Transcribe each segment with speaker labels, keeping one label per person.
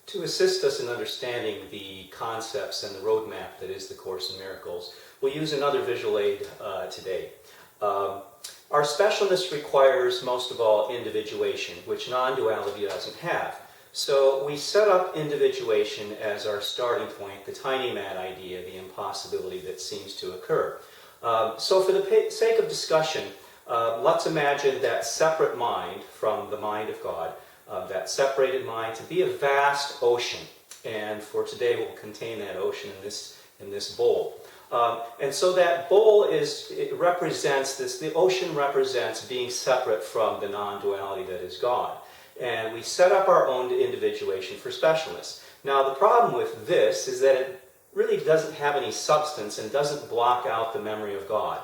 Speaker 1: To assist us in understanding the concepts and the roadmap that is the Course in Miracles, we'll use another visual aid today. Our specialness requires, most of all, individuation, which non-duality doesn't have. So we set up individuation as our starting point, the tiny mad idea, the impossibility that seems to occur. So for the sake of discussion, let's imagine that separate mind from the mind of God, that separated mind to be a vast ocean. And for today we'll contain that ocean in this bowl. And so that bowl represents the ocean represents being separate from the non-duality that is God. And we set up our own individuation for specialness. Now the problem with this is that it really doesn't have any substance and doesn't block out the memory of God.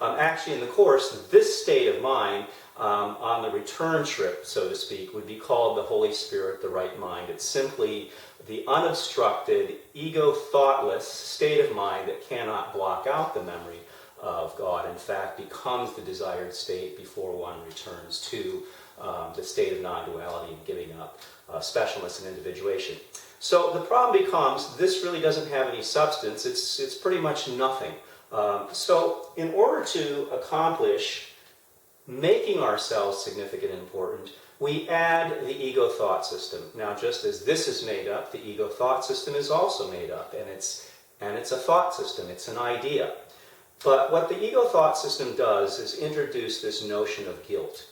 Speaker 1: Actually, in the Course, this state of mind on the return trip, so to speak, would be called the Holy Spirit, the right mind. It's simply the unobstructed, ego-thoughtless state of mind that cannot block out the memory of God. In fact, becomes the desired state before one returns to the state of non-duality and giving up specialness and individuation. So the problem becomes, this really doesn't have any substance. It's pretty much nothing. So in order to accomplish making ourselves significant and important, we add the ego thought system. Now, just as this is made up, the ego thought system is also made up, and it's a thought system, it's an idea. But what the ego thought system does is introduce this notion of guilt.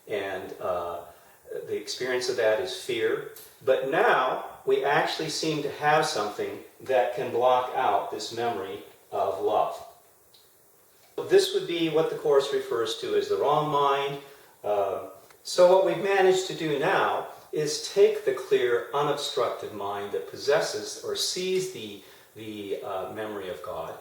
Speaker 1: And the experience of that is fear. But now we actually seem to have something that can block out this memory of love. This would be what the Course refers to as the wrong mind. So what we've managed to do now is take the clear, unobstructed mind that possesses or sees the memory of God,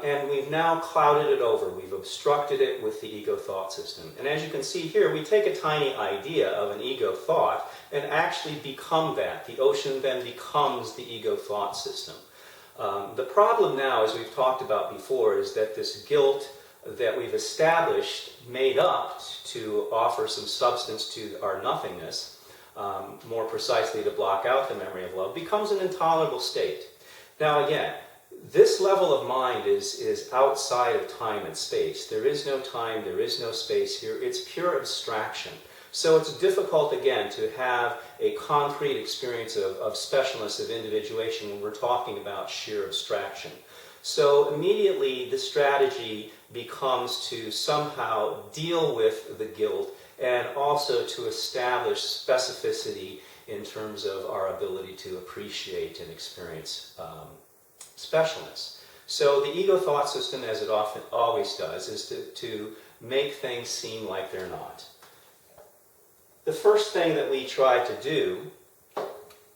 Speaker 1: and we've now clouded it over. We've obstructed it with the ego thought system. And as you can see here, we take a tiny idea of an ego thought and actually become that. The ocean then becomes the ego thought system. The problem now, as we've talked about before, is that this guilt that we've established, made up to offer some substance to our nothingness, more precisely to block out the memory of love, becomes an intolerable state. Now again, this level of mind is outside of time and space. There is no time, there is no space here. It's pure abstraction. So it's difficult, again, to have a concrete experience of specialness, of individuation, when we're talking about sheer abstraction. So immediately the strategy becomes to somehow deal with the guilt and also to establish specificity in terms of our ability to appreciate and experience specialness. So the ego thought system, as it often always does, is to make things seem like they're not. The first thing that we try to do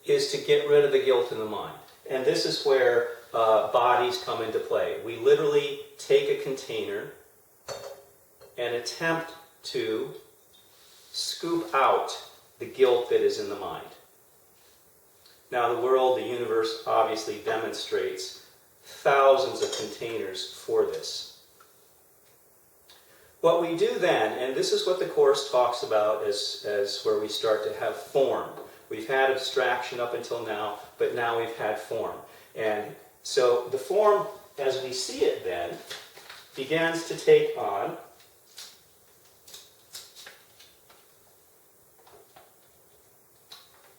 Speaker 1: is to get rid of the guilt in the mind. And this is where bodies come into play. We literally take a container and attempt to scoop out the guilt that is in the mind. Now the world, the universe, obviously demonstrates thousands of containers for this. What we do then, and this is what the Course talks about as where we start to have form. We've had abstraction up until now, but now we've had form. And so the form, as we see it then, begins to take on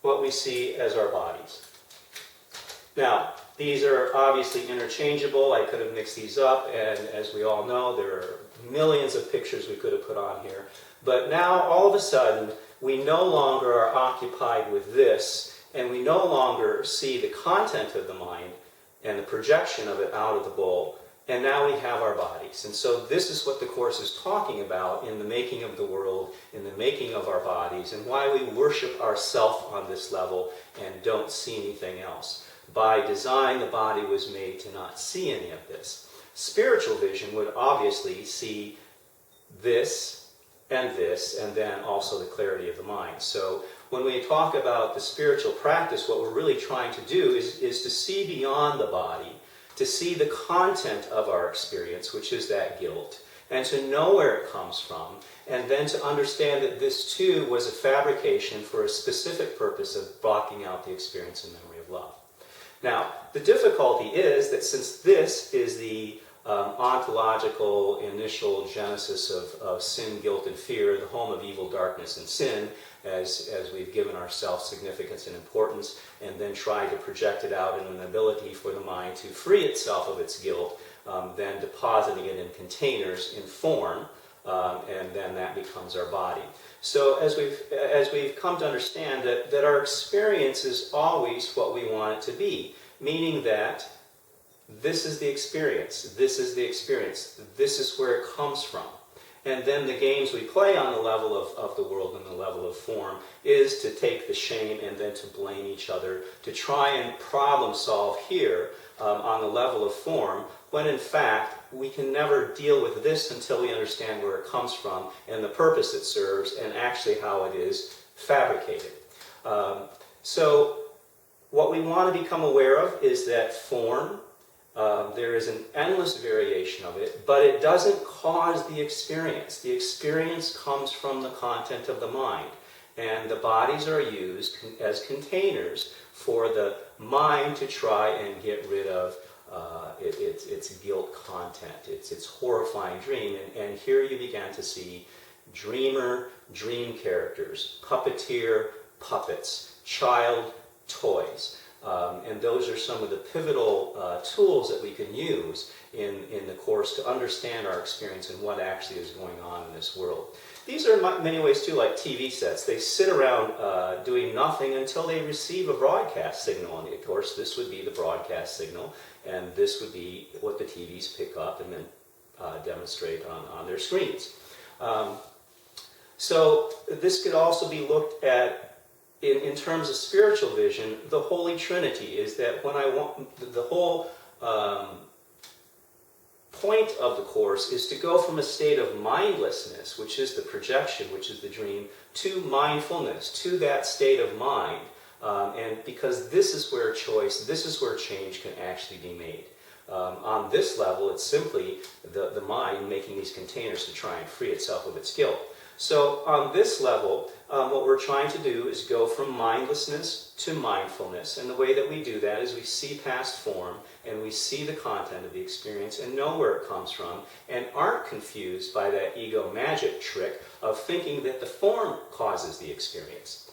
Speaker 1: what we see as our bodies. Now, these are obviously interchangeable. I could have mixed these up, and as we all know, there are millions of pictures we could have put on here. But now, all of a sudden, we no longer are occupied with this, and we no longer see the content of the mind and the projection of it out of the bowl, and now we have our bodies. And so this is what the Course is talking about in the making of the world, in the making of our bodies, and why we worship ourself on this level and don't see anything else. By design, the body was made to not see any of this. Spiritual vision would obviously see this, and then also the clarity of the mind. So when we talk about the spiritual practice, what we're really trying to do is to see beyond the body, to see the content of our experience, which is that guilt, and to know where it comes from, and then to understand that this too was a fabrication for a specific purpose of blocking out the experience and memory of love. Now, the difficulty is that since this is the ontological initial genesis of sin, guilt, and fear, the home of evil, darkness, and sin, as we've given ourselves significance and importance, and then tried to project it out in an ability for the mind to free itself of its guilt, then depositing it in containers in form, and then that becomes our body. So as we've come to understand that our experience is always what we want it to be, meaning that this is the experience, this is the experience, this is where it comes from. And then the games we play on the level of the world and the level of form is to take the shame and then to blame each other, to try and problem solve here on the level of form, when in fact we can never deal with this until we understand where it comes from and the purpose it serves and actually how it is fabricated. So what we want to become aware of is that form, there is an endless variation of it, but it doesn't cause the experience. The experience comes from the content of the mind. And the bodies are used as containers for the mind to try and get rid of its guilt content, its horrifying dream. And here you began to see dreamer, dream characters, puppeteer, puppets, child, toys. And those are some of the pivotal tools that we can use in the course to understand our experience and what actually is going on in this world. These are in many ways too like TV sets. They sit around doing nothing until they receive a broadcast signal. And of course this would be the broadcast signal, and this would be what the TVs pick up and then demonstrate on their screens. So this could also be looked at in terms of spiritual vision. The Holy Trinity is that when I want the whole point of the Course is to go from a state of mindlessness, which is the projection, which is the dream, to mindfulness, to that state of mind. And because this is where choice, this is where change can actually be made. On this level, it's simply the mind making these containers to try and free itself of its guilt. So on this level, what we're trying to do is go from mindlessness to mindfulness. And the way that we do that is we see past form and we see the content of the experience and know where it comes from and aren't confused by that ego magic trick of thinking that the form causes the experience.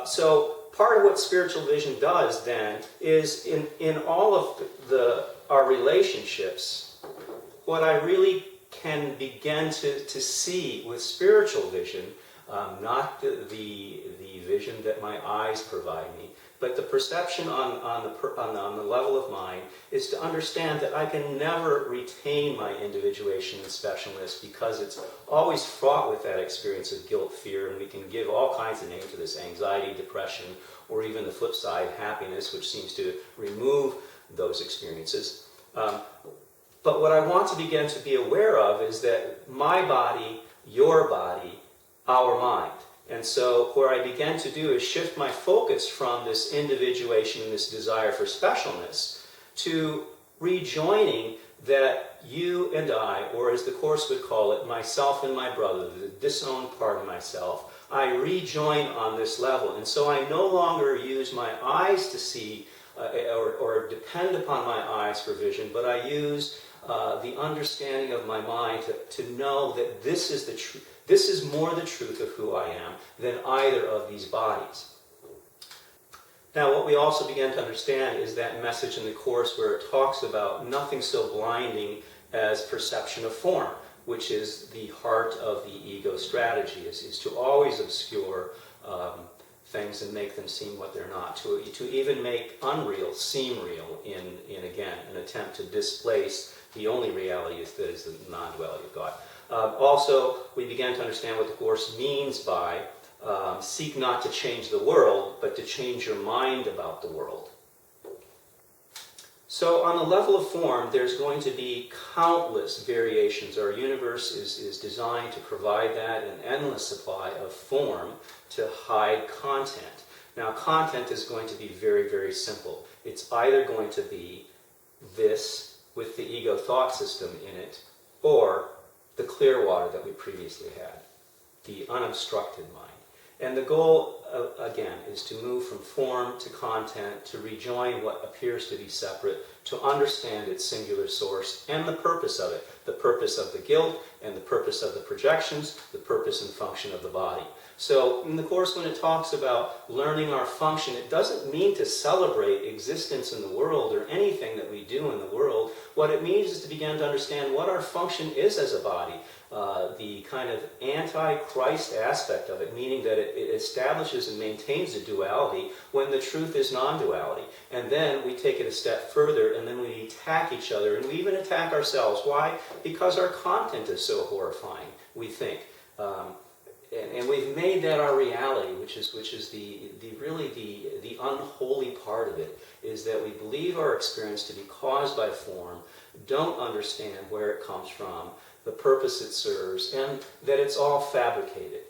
Speaker 1: So part of what spiritual vision does then is in all of our relationships, what I really can begin to see with spiritual vision, not the vision that my eyes provide me, but the perception on the level of mind is to understand that I can never retain my individuation and specialness because it's always fraught with that experience of guilt, fear, and we can give all kinds of names to this: anxiety, depression, or even the flip side, happiness, which seems to remove those experiences. But what I want to begin to be aware of is that my body, your body, our mind. And so where I began to do is shift my focus from this individuation and this desire for specialness to rejoining that you and I, or as the Course would call it, myself and my brother, the disowned part of myself, I rejoin on this level. And so I no longer use my eyes to see or depend upon my eyes for vision, but I use the understanding of my mind to know that this is the truth. This is more the truth of who I am than either of these bodies. Now, what we also begin to understand is that message in the Course where it talks about nothing so blinding as perception of form, which is the heart of the ego strategy, is to always obscure things and make them seem what they're not, to even make unreal seem real in again, an attempt to displace the only reality that is the non-duality of God. Also, we began to understand what the Course means by seek not to change the world, but to change your mind about the world. So on the level of form, there's going to be countless variations. Our universe is designed to provide that, an endless supply of form to hide content. Now, content is going to be very, very simple. It's either going to be this with the ego thought system in it, or the clear water that we previously had, the unobstructed mind. And the goal, again, is to move from form to content, to rejoin what appears to be separate, to understand its singular source and the purpose of it, the purpose of the guilt and the purpose of the projections, the purpose and function of the body. So in the Course, when it talks about learning our function, it doesn't mean to celebrate existence in the world or anything that we do in the world. What it means is to begin to understand what our function is as a body. The kind of anti-Christ aspect of it, meaning that it establishes and maintains a duality when the truth is non-duality. And then we take it a step further, and then we attack each other, and we even attack ourselves. Why? Because our content is so horrifying, we think. And we've made that our reality, which is really the unholy part of it, is that we believe our experience to be caused by form, don't understand where it comes from, the purpose it serves, and that it's all fabricated.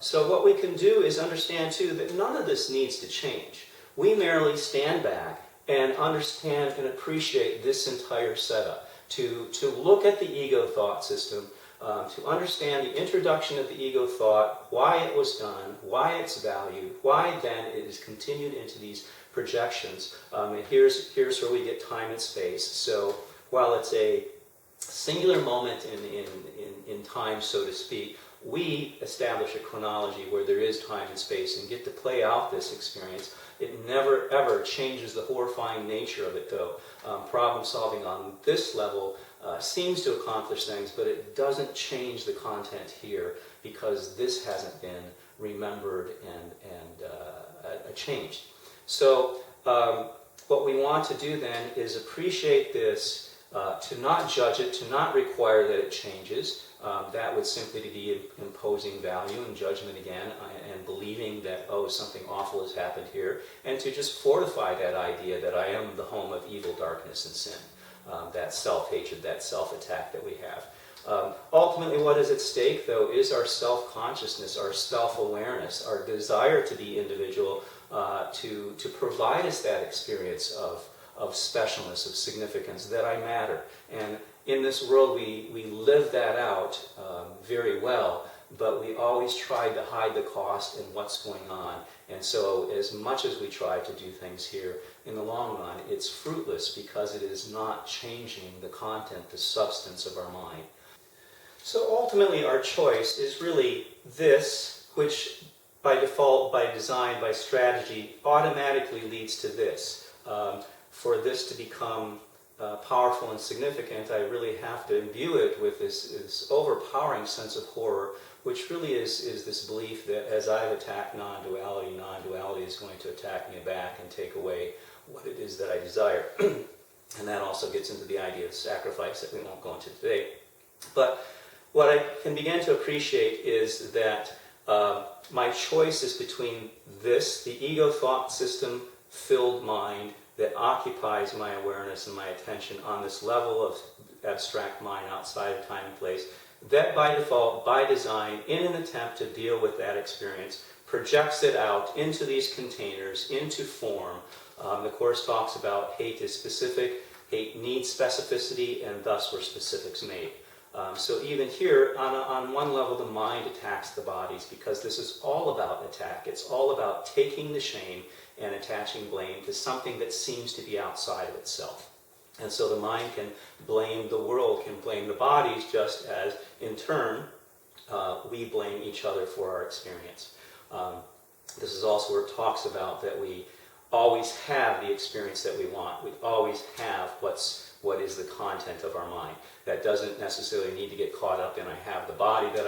Speaker 1: So what we can do is understand, too, that none of this needs to change. We merely stand back and understand and appreciate this entire setup, to look at the ego thought system, to understand the introduction of the ego thought, why it was done, why it's valued, why then it is continued into these projections. And here's where we get time and space. So while it's a singular moment in time, so to speak, we establish a chronology where there is time and space and get to play out this experience. It never ever changes the horrifying nature of it, though. Problem solving on this level seems to accomplish things, but it doesn't change the content here because this hasn't been remembered and changed. So what we want to do then is appreciate this, to not judge it, to not require that it changes. That would simply be imposing value and judgment again, and believing that, oh, something awful has happened here, and to just fortify that idea that I am the home of evil, darkness, and sin. That self-hatred, that self-attack that we have. Ultimately, what is at stake, though, is our self-consciousness, our self-awareness, our desire to be individual, to provide us that experience of specialness, of significance, that I matter. And in this world, we live that out very well, but we always try to hide the cost and what's going on. And so as much as we try to do things here, in the long run, it's fruitless because it is not changing the content, the substance of our mind. So ultimately, our choice is really this, which by default, by design, by strategy, automatically leads to this. For this to become powerful and significant, I really have to imbue it with this overpowering sense of horror, which really is this belief that as I've attacked non-duality, non-duality is going to attack me back and take away what it is that I desire. And that also gets into the idea of sacrifice that we won't go into today. But what I can begin to appreciate is that my choice is between this, the ego thought system filled mind that occupies my awareness and my attention on this level of abstract mind outside of time and place, that by default, by design, in an attempt to deal with that experience, projects it out into these containers, into form. The Course talks about hate is specific, hate needs specificity, and thus were specifics made. So even here, on one level, the mind attacks the bodies because this is all about attack. It's all about taking the shame and attaching blame to something that seems to be outside of itself. And so the mind can blame the world, can blame the bodies, just as, in turn, we blame each other for our experience. This is also where it talks about that we always have the experience that we want. We always have what is the content of our mind. That doesn't necessarily need to get caught up in I have the body that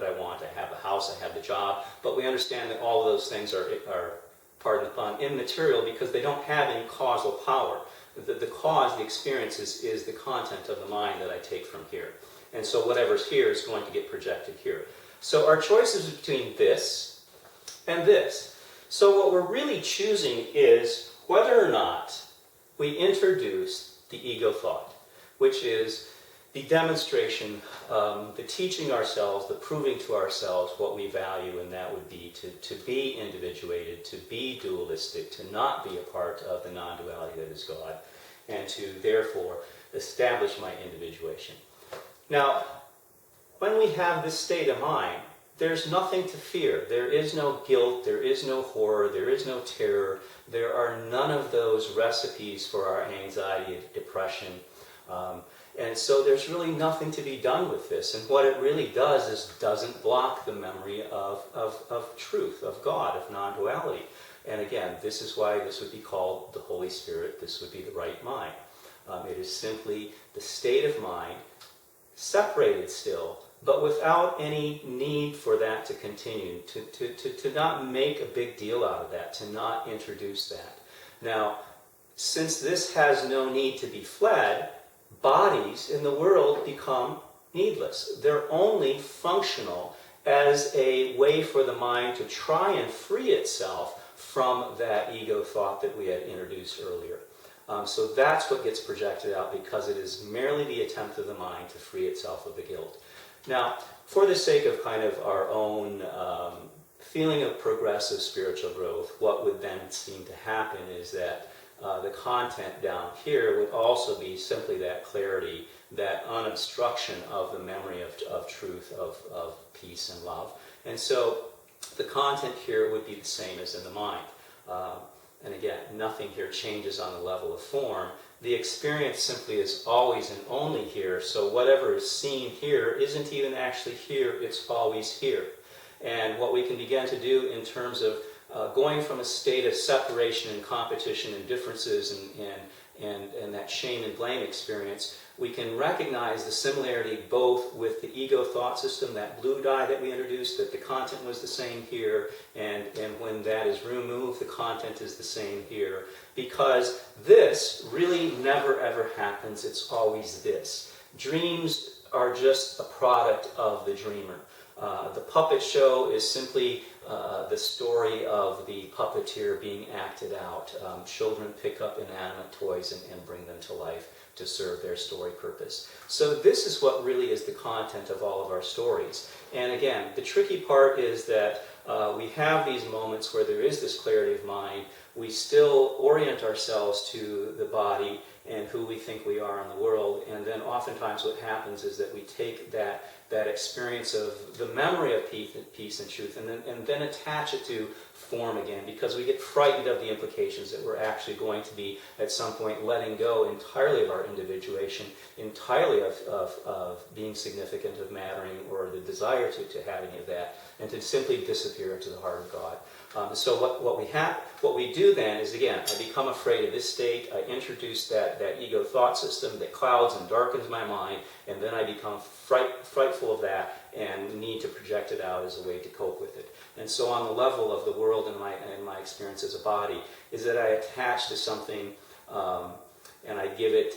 Speaker 1: I want, I have the house, I have the job, but we understand that all of those things are pardon the pun, immaterial because they don't have any causal power. The cause, the experience is the content of the mind that I take from here. And so whatever's here is going to get projected here. So our choice is between this and this. So what we're really choosing is whether or not we introduce the ego thought, which is the demonstration, the teaching ourselves, the proving to ourselves what we value, and that would be to be individuated, to be dualistic, to not be a part of the non-duality that is God, and to therefore establish my individuation. Now, when we have this state of mind, there's nothing to fear. There is no guilt, there is no horror, there is no terror. There are none of those recipes for our anxiety and depression. And so there's really nothing to be done with this. And what it really does is doesn't block the memory of truth, of God, of non-duality. And again, this is why this would be called the Holy Spirit. This would be the right mind. It is simply the state of mind, separated still, but without any need for that to continue, to not make a big deal out of that, to not introduce that. Now, since this has no need to be fled, bodies in the world become needless. They're only functional as a way for the mind to try and free itself from that ego thought that we had introduced earlier. So that's what gets projected out, because it is merely the attempt of the mind to free itself of the guilt. Now, for the sake of kind of our own feeling of progressive spiritual growth, what would then seem to happen is that the content down here would also be simply that clarity, that unobstruction of the memory of truth, of peace and love. And so the content here would be the same as in the mind. And again, nothing here changes on the level of form. The experience simply is always and only here, so whatever is seen here isn't even actually here, it's always here. And what we can begin to do in terms of going from a state of separation and competition and differences and that shame and blame experience, we can recognize the similarity both with the ego thought system, that blue dye that we introduced, that the content was the same here, and when that is removed, the content is the same here. Because this really never ever happens, it's always this. Dreams are just a product of the dreamer. The puppet show is simply the story of the puppeteer being acted out. Children pick up inanimate toys and bring them to life to serve their story purpose. So this is what really is the content of all of our stories. And again, the tricky part is that we have these moments where there is this clarity of mind. We still orient ourselves to the body and who we think we are in the world. And then oftentimes what happens is that we take that experience of the memory of peace and truth and then attach it to form again, because we get frightened of the implications that we're actually going to be at some point letting go entirely of our individuation, entirely of being significant, of mattering, or the desire to have any of that, and to simply disappear into the heart of God. So what we do then is, again, I become afraid of this state, I introduce that ego thought system that clouds and darkens my mind, and then I become frightful of that and need to project it out as a way to cope with it. And so on the level of the world and my experience as a body, is that I attach to something and I give it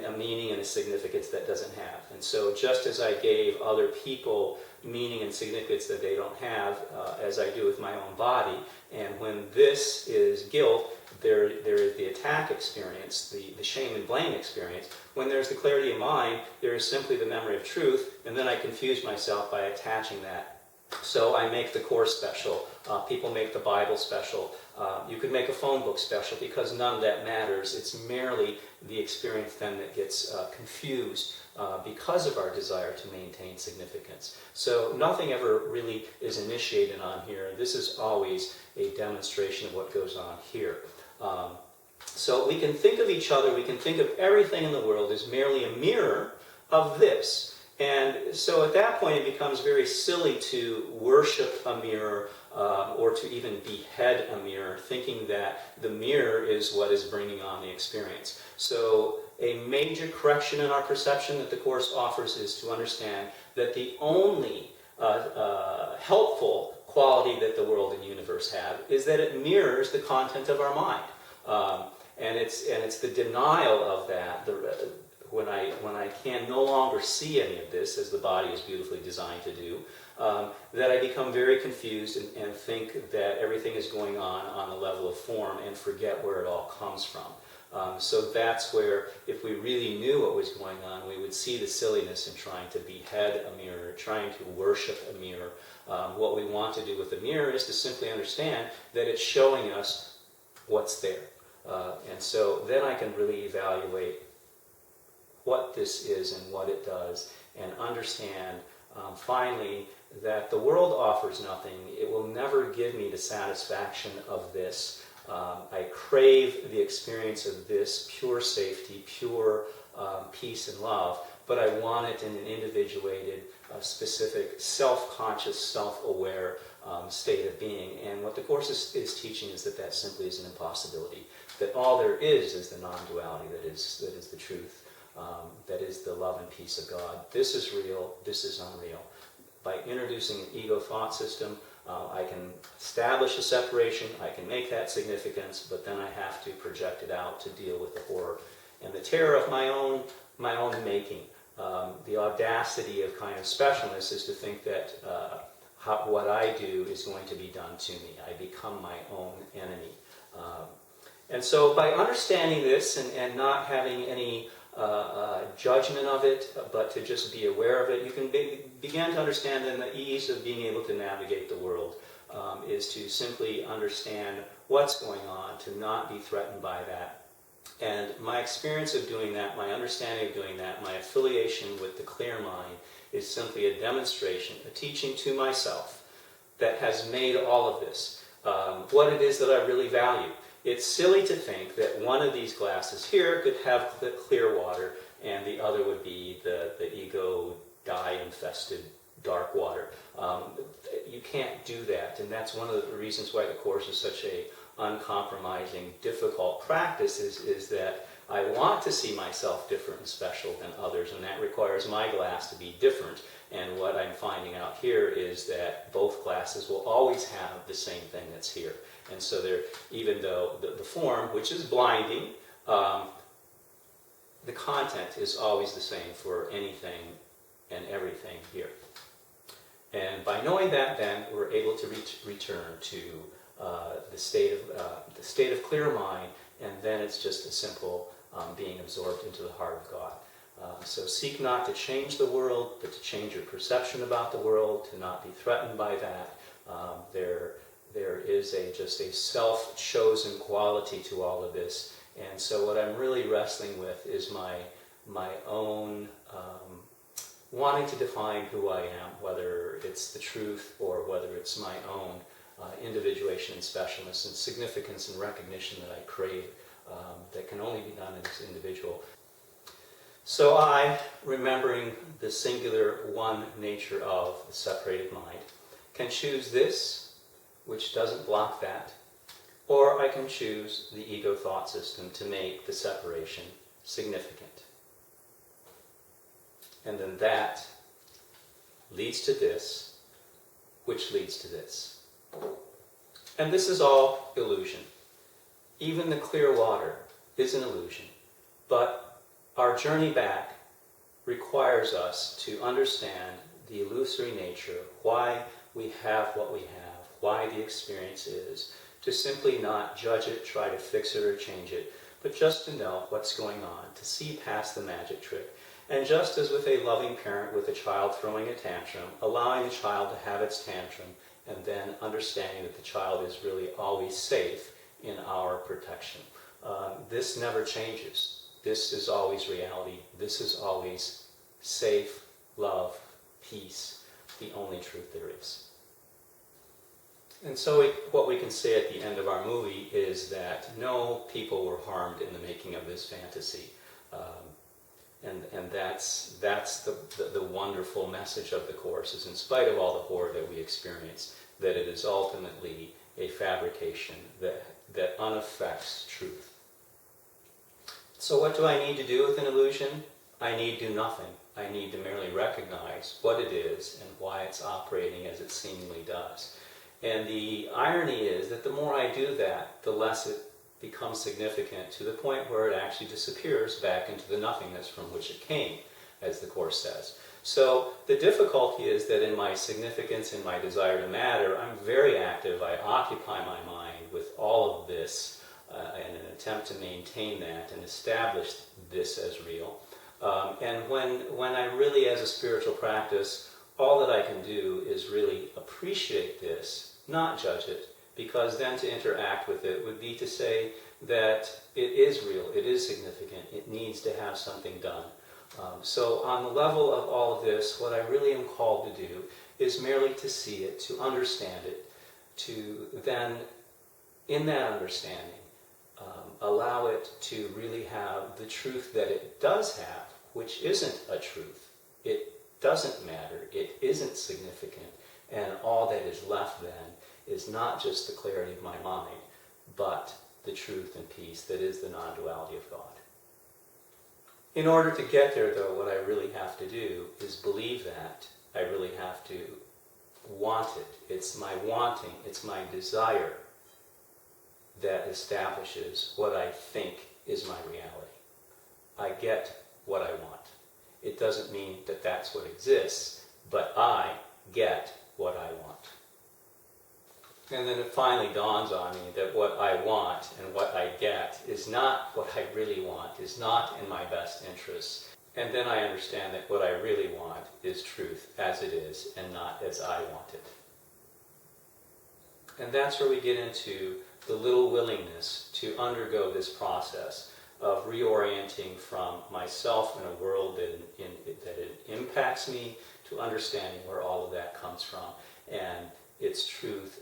Speaker 1: a meaning and a significance that doesn't have. And so just as I gave other people meaning and significance that they don't have, as I do with my own body, and when this is guilt, there is the attack experience, the shame and blame experience. When there's the clarity of mind, there is simply the memory of truth, and then I confuse myself by attaching that. So I make the Course special. People make the Bible special. You could make a phone book special, because none of that matters. It's merely the experience then that gets confused because of our desire to maintain significance. So nothing ever really is initiated on here. This is always a demonstration of what goes on here. So we can think of each other, we can think of everything in the world as merely a mirror of this. And so at that point it becomes very silly to worship a mirror or to even behead a mirror, thinking that the mirror is what is bringing on the experience. So a major correction in our perception that the Course offers is to understand that the only helpful quality that the world and universe have is that it mirrors the content of our mind. And it's the denial of that, when I can no longer see any of this, as the body is beautifully designed to do, that I become very confused and think that everything is going on the level of form and forget where it all comes from. So that's where, if we really knew what was going on, we would see the silliness in trying to behead a mirror, trying to worship a mirror. What we want to do with the mirror is to simply understand that it's showing us what's there. And so then I can really evaluate what this is and what it does, and understand finally that the world offers nothing. It will never give me the satisfaction of this. I crave the experience of this pure safety, pure peace and love, but I want it in an individuated, specific, self-conscious, self-aware state of being. And what the Course is teaching is that that simply is an impossibility. That all there is the non-duality, that is the truth, that is the love and peace of God. This is real, this is unreal. By introducing an ego thought system, I can establish a separation, I can make that significance, but then I have to project it out to deal with the horror and the terror of my own making. The audacity of kind of specialness is to think that what I do is going to be done to me. I become my own enemy. And so by understanding this and not having any judgment of it, but to just be aware of it, you can begin to understand then the ease of being able to navigate the world is to simply understand what's going on, to not be threatened by that. And my experience of doing that, my understanding of doing that, my affiliation with the clear mind is simply a demonstration, a teaching to myself that has made all of this what it is that I really value. It's silly to think that one of these glasses here could have the clear water and the other would be the ego dye-infested dark water. You can't do that, and that's one of the reasons why the Course is such a uncompromising, difficult practice is that I want to see myself different and special than others, and that requires my glass to be different. And what I'm finding out here is that both glasses will always have the same thing that's here. And so even though the form, which is blinding, the content is always the same for anything and everything here. And by knowing that, then we're able to return to the state of clear mind, and then it's just a simple being absorbed into the heart of God. So seek not to change the world, but to change your perception about the world, to not be threatened by that. There is just a self-chosen quality to all of this. And so what I'm really wrestling with is my own wanting to define who I am, whether it's the truth or whether it's my own individuation and specialness and significance and recognition that I crave that can only be done as an individual. So I, remembering the singular one nature of the separated mind, can choose this, which doesn't block that, or I can choose the ego thought system to make the separation significant. And then that leads to this, which leads to this. And this is all illusion. Even the clear water is an illusion. But our journey back requires us to understand the illusory nature, why we have what we have, why the experience is, to simply not judge it, try to fix it or change it, but just to know what's going on, to see past the magic trick. And just as with a loving parent with a child throwing a tantrum, allowing the child to have its tantrum, and then understanding that the child is really always safe in our protection. This never changes. This is always reality. This is always safe, love, peace, the only truth there is. And so what we can say at the end of our movie is that no people were harmed in the making of this fantasy. And that's the wonderful message of the Course, is in spite of all the horror that we experience, that it is ultimately a fabrication that unaffects truth. So what do I need to do with an illusion? I need to do nothing. I need to merely recognize what it is and why it's operating as it seemingly does. And the irony is that the more I do that, the less it becomes significant, to the point where it actually disappears back into the nothingness from which it came, as the Course says. So the difficulty is that in my significance, in my desire to matter, I'm very active. I occupy my mind with all of this in an attempt to maintain that and establish this as real. And when I really, as a spiritual practice, all that I can do is really appreciate this, not judge it, because then to interact with it would be to say that it is real, it is significant, it needs to have something done. So on the level of all of this, what I really am called to do is merely to see it, to understand it, to then, in that understanding, allow it to really have the truth that it does have, which isn't a truth. It doesn't matter. It isn't significant. And all that is left then is not just the clarity of my mind, but the truth and peace that is the non-duality of God. In order to get there, though, what I really have to do is believe that. I really have to want it. It's my wanting, it's my desire that establishes what I think is my reality. I get what I want. It doesn't mean that that's what exists, but I get what I want. And then it finally dawns on me that what I want and what I get is not what I really want, is not in my best interests. And then I understand that what I really want is truth as it is and not as I want it. And that's where we get into the little willingness to undergo this process of reorienting from myself in a world that it impacts me to understanding where all of that comes from and its truth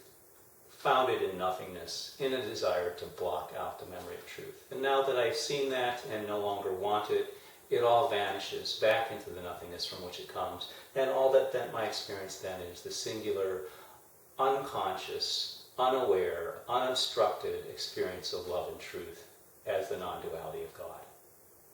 Speaker 1: founded in nothingness, in a desire to block out the memory of truth. And now that I've seen that and no longer want it, it all vanishes back into the nothingness from which it comes. And all that my experience then is the singular, unconscious, unaware, unobstructed experience of love and truth as the non-duality of God.